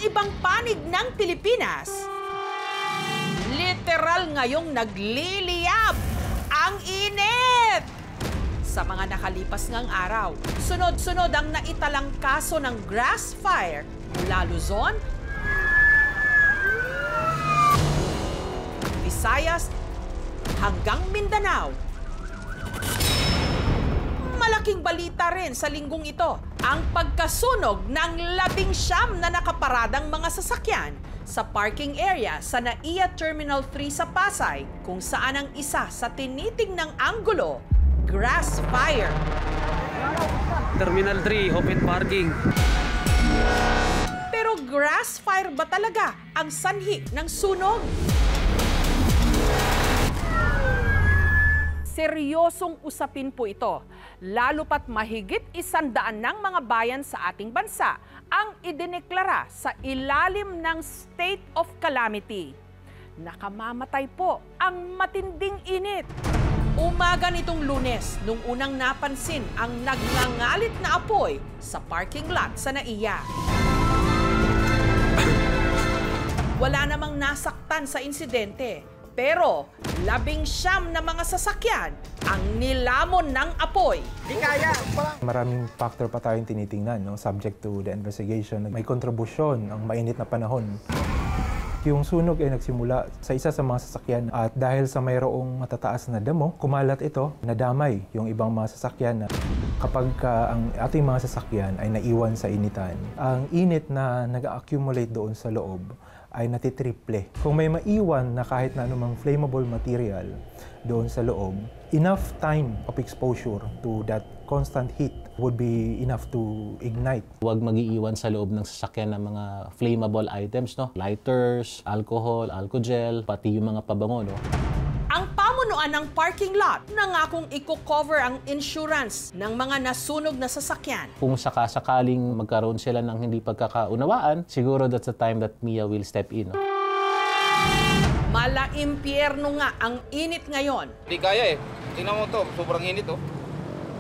ibang panig ng Pilipinas, literal ngayong nagliliyab ang init! Sa mga nakalipas ngang araw, sunod-sunod ang naitalang kaso ng grass fire mula Luzon, Visayas, hanggang Mindanao. Malaking balita rin sa linggong ito ang pagkasunog ng 19 na nakaparadang mga sasakyan sa parking area sa NAIA Terminal 3 sa Pasay, kung saan ang isa sa tinitingnang anggulo, grass fire. Terminal 3, open parking. Pero grass fire ba talaga ang sanhi ng sunog? Seryosong usapin po ito, lalo pat mahigit 100 ng mga bayan sa ating bansa ang idineklara sa ilalim ng state of calamity. Nakamamatay po ang matinding init. Umaga nitong Lunes, nung unang napansin ang nagngangalit na apoy sa parking lot sa NAIA. Wala namang nasaktan sa insidente, pero 19 na mga sasakyan ang nilamon ng apoy. Di kaya! Maraming factor pa tayong tinitingnan, no? Subject to the investigation. May kontribusyon ang mainit na panahon. Yung sunog ay nagsimula sa isa sa mga sasakyan at dahil sa mayroong matataas na damo, kumalat ito, nadamay yung ibang mga sasakyan na kapag ang ating mga sasakyan ay naiwan sa initan, ang init na nag-accumulate doon sa loob ay natitriple. Kung may maiwan na kahit na anumang flammable material doon sa loob, enough time of exposure to that constant heat would be enough to ignite. Huwag mag-iiwan sa loob ng sasakyan ng mga flammable items, no? Lighters, alcohol, alcohol, pati yung mga pabango, no? Ang pamunuan ng parking lot nangakong i-cover ang insurance ng mga nasunog na sasakyan. Kung sakasakaling magkaroon sila ng hindi pagkakaunawaan, siguro that's the time that MIA will step in, no? Mala-impyerno nga ang init ngayon. Di kaya eh. Tingnan mo to, sobrang init oh.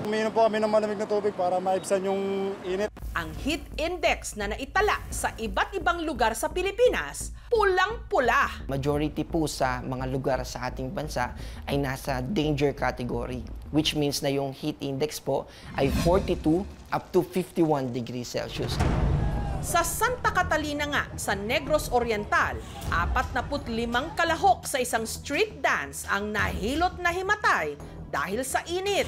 Uminom po kami ng malamig na tubig para maibsan yung init. Ang heat index na naitala sa iba't ibang lugar sa Pilipinas, pulang-pula. Majority po sa mga lugar sa ating bansa ay nasa danger category, which means na yung heat index po ay 42 up to 51 degrees Celsius. Sa Santa Catalina nga, sa Negros Oriental, 45 kalahok sa isang street dance ang nahilot na himatay dahil sa init.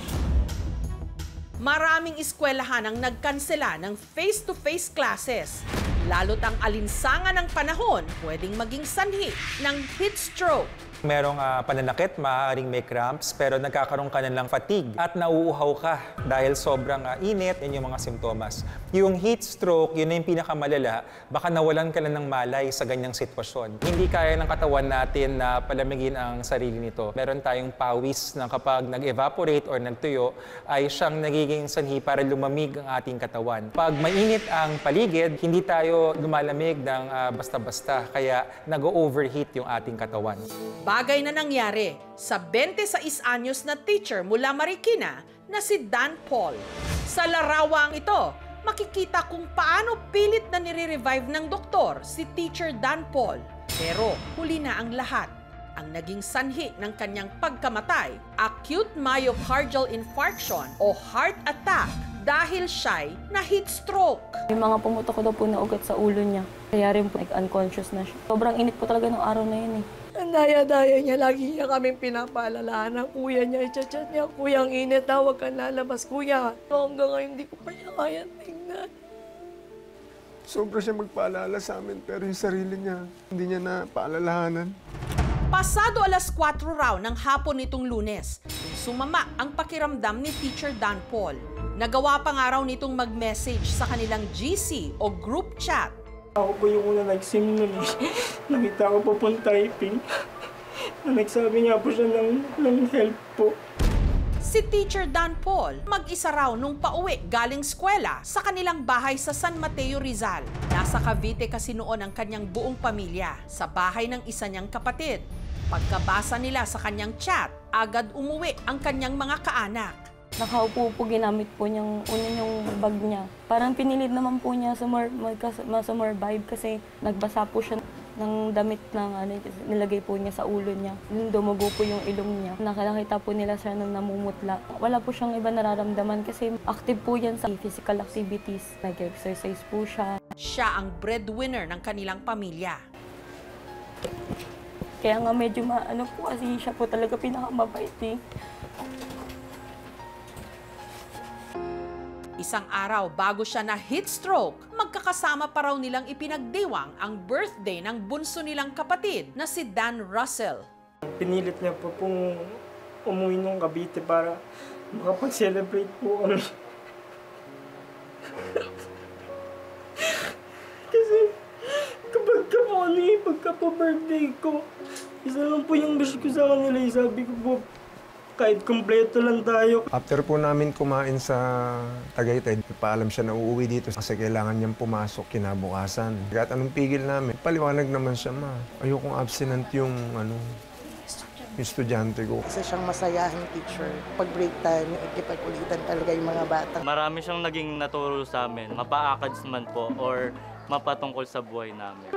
Maraming eskwelahan ang nagkansela ng face-to-face classes. Lalo't ang alinsangan ng panahon pwedeng maging sanhi ng heat stroke. Merong pananakit, maaaring may cramps, pero nagkakaroon ka na ng fatigue at nauuhaw ka dahil sobrang init, yun yung mga simptomas. Yung heat stroke, yun na yung pinakamalala, baka nawalan ka na ng malay sa ganyang sitwasyon. Hindi kaya ng katawan natin na palamigin ang sarili nito. Meron tayong pawis na kapag nag-evaporate or nagtuyo, ay siyang nagiging sanhi para lumamig ang ating katawan. Pag mainit ang paligid, hindi tayo lumalamig ng basta-basta, kaya nag-overheat yung ating katawan. Bagay na nangyari sa 26 anyos na teacher mula Marikina na si Dan Paul. Sa larawang ito, makikita kung paano pilit na nire-revive ng doktor si teacher Dan Paul. Pero huli na ang lahat. Ang naging sanhi ng kanyang pagkamatay, acute myocardial infarction o heart attack dahil siya'y na heat stroke. Yung mga pumutok ko daw po na ugat sa ulo niya. Kaya rin po unconscious na siya. Sobrang init po talaga ng araw na yun eh. Ang daya-daya niya, lagi niya kaming pinapaalalahan ng kuya niya. I-chat niya, kuya, ang init na, huwag kang lalabas, kuya. Hanggang ngayon, hindi ko pa siya kaya tingnan. Sobra siya magpaalala sa amin, pero yung sarili niya, hindi niya na paalalahanan. Pasado 4:00 raw ng hapon nitong Lunes, sumama ang pakiramdam ni Teacher Dan Paul. Nagawa pa nga raw nitong mag-message sa kanilang GC o group chat. Ako po yung una nag-sim nun. Nakita ko po pong typing. Nagsabi niya po siya ng help po. Si Teacher Dan Paul, mag-isa raw nung pauwi galing eskwela sa kanilang bahay sa San Mateo, Rizal. Nasa Cavite kasi noon ang kanyang buong pamilya, sa bahay ng isa niyang kapatid. Pagkabasa nila sa kanyang chat, agad umuwi ang kanyang mga kaanak. Nakaupo po, ginamit po niyang yung bag niya. Parang pinilit naman po niya survive kasi nagbasa po siya ng damit nilagay po niya sa ulo niya. Dumugo po yung ilong niya. Nakita po nila siya nang namumutla. Wala po siyang iba nararamdaman kasi active po yan sa physical activities. Nag-exercise po siya. Siya ang breadwinner ng kanilang pamilya. Kaya nga medyo po kasi siya po talaga pinakamabait eh. Isang araw bago siya na heat stroke, magkakasama pa raw nilang ipinagdiwang ang birthday ng bunso nilang kapatid na si Dan Russell. Pinilit niya po pong umuwi ng Cavite para makapag-celebrate po kami. Kasi pagka po birthday ko, isa lang po yung wish ko sa kanila. Sabi ko po, kahit kumpleto lang tayo. After po namin kumain sa Tagaytay, paalam siya na uuwi dito kasi kailangan niyang pumasok kinabukasan. Kahit anong pigil namin, paliwanag naman siya, ma. Ayokong absent yung estudyante ko. Isa siyang masayahing teacher. Pag break time, ikipag-ulitan talaga yung mga bata. Marami siyang naging naturo sa amin, mapa-ACADS man po or mapatungkol sa buhay namin.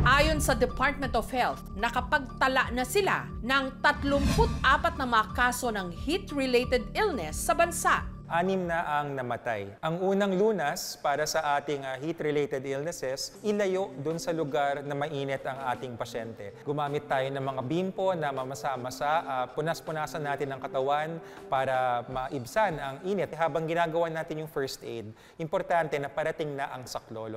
Ayon sa Department of Health, nakapagtala na sila ng 34 na mga kaso ng heat-related illness sa bansa. 6 na ang namatay. Ang unang lunas para sa ating heat-related illnesses, ilayo doon sa lugar na mainit ang ating pasyente. Gumamit tayo ng mga bimpo na mamasa-masa, punas-punasan natin ang katawan para maibsan ang init. Habang ginagawa natin yung first aid, importante na parating na ang saklolo.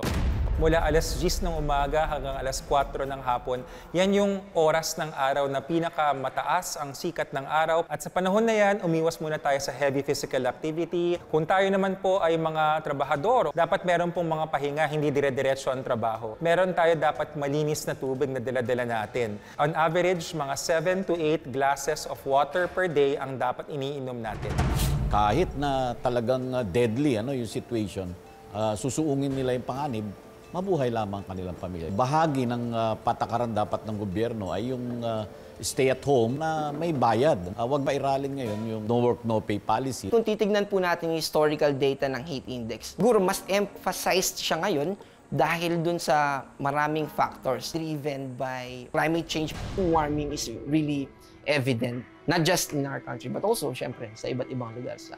Mula alas 10 ng umaga hanggang alas 4 ng hapon, yan yung oras ng araw na pinakamataas ang sikat ng araw. At sa panahon na yan, umiwas muna tayo sa heavy physical activity. Kung tayo naman po ay mga trabahador, dapat meron pong mga pahinga, hindi dire-diretso ang trabaho. Meron tayo dapat malinis na tubig na dala-dala natin. On average, mga 7 to 8 glasses of water per day ang dapat iniinom natin. Kahit na talagang deadly yung situation, susuungin nila yung panganib, mabuhay lamang kanilang pamilya. Bahagi ng patakaran dapat ng gobyerno ay yung stay at home na may bayad. Huwag mairalin ngayon yung no work, no pay policy. Kung titignan po natin yung historical data ng heat index, siguro mas emphasized siya ngayon dahil dun sa maraming factors driven by climate change. Warming is really evident, not just in our country, but also, syempre, sa iba't ibang lugar sa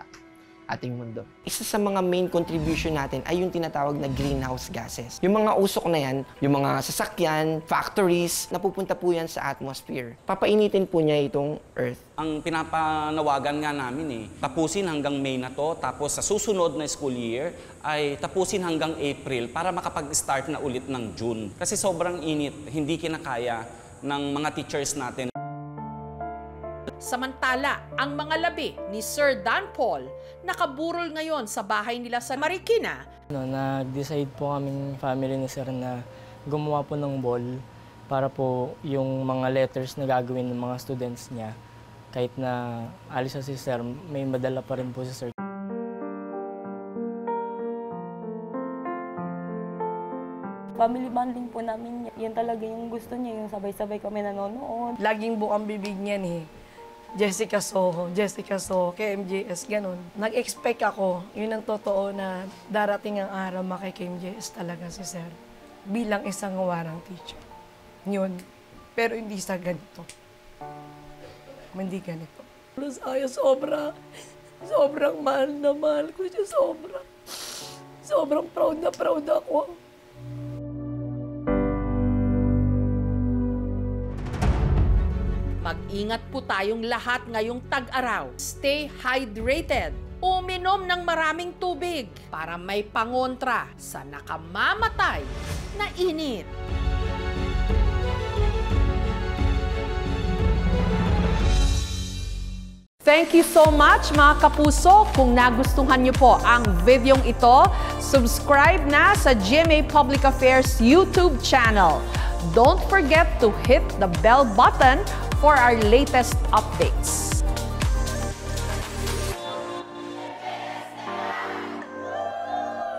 ating mundo. Isa sa mga main contribution natin ay yung tinatawag na greenhouse gases. Yung mga usok na yan, yung mga sasakyan, factories, napupunta po yan sa atmosphere. Papainitin po niya itong Earth. Ang pinapanawagan nga namin tapusin hanggang May na to, tapos sa susunod na school year ay tapusin hanggang April para makapag-start na ulit ng June. Kasi sobrang init, hindi kinakaya ng mga teachers natin. Samantala, ang mga labi ni Sir Dan Paul nakaburol ngayon sa bahay nila sa Marikina. Nag-decide po kaming family ni Sir na gumawa po ng ball para po yung mga letters na gagawin ng mga students niya. Kahit na alis na si Sir, may madala pa rin po si Sir. Family bonding po namin, yan talaga yung gusto niya, yung sabay-sabay kami nanonood. Laging buong bibig niyan Jessica Soho, KMJS, ganun. Nag-expect ako, yun ang totoo na darating ang araw maki-KMJS talaga si Sir. Bilang isang warang teacher. Yun. Pero hindi sa ganito. Hindi ganito. Sobrang mahal na mahal ko siya, sobrang proud na proud ako. Mag-ingat po tayong lahat ngayong tag-araw. Stay hydrated. Uminom ng maraming tubig para may pangontra sa nakamamatay na init. Thank you so much mga kapuso. Kung nagustuhan niyo po ang videong ito, subscribe na sa GMA Public Affairs YouTube channel. Don't forget to hit the bell button for our latest updates.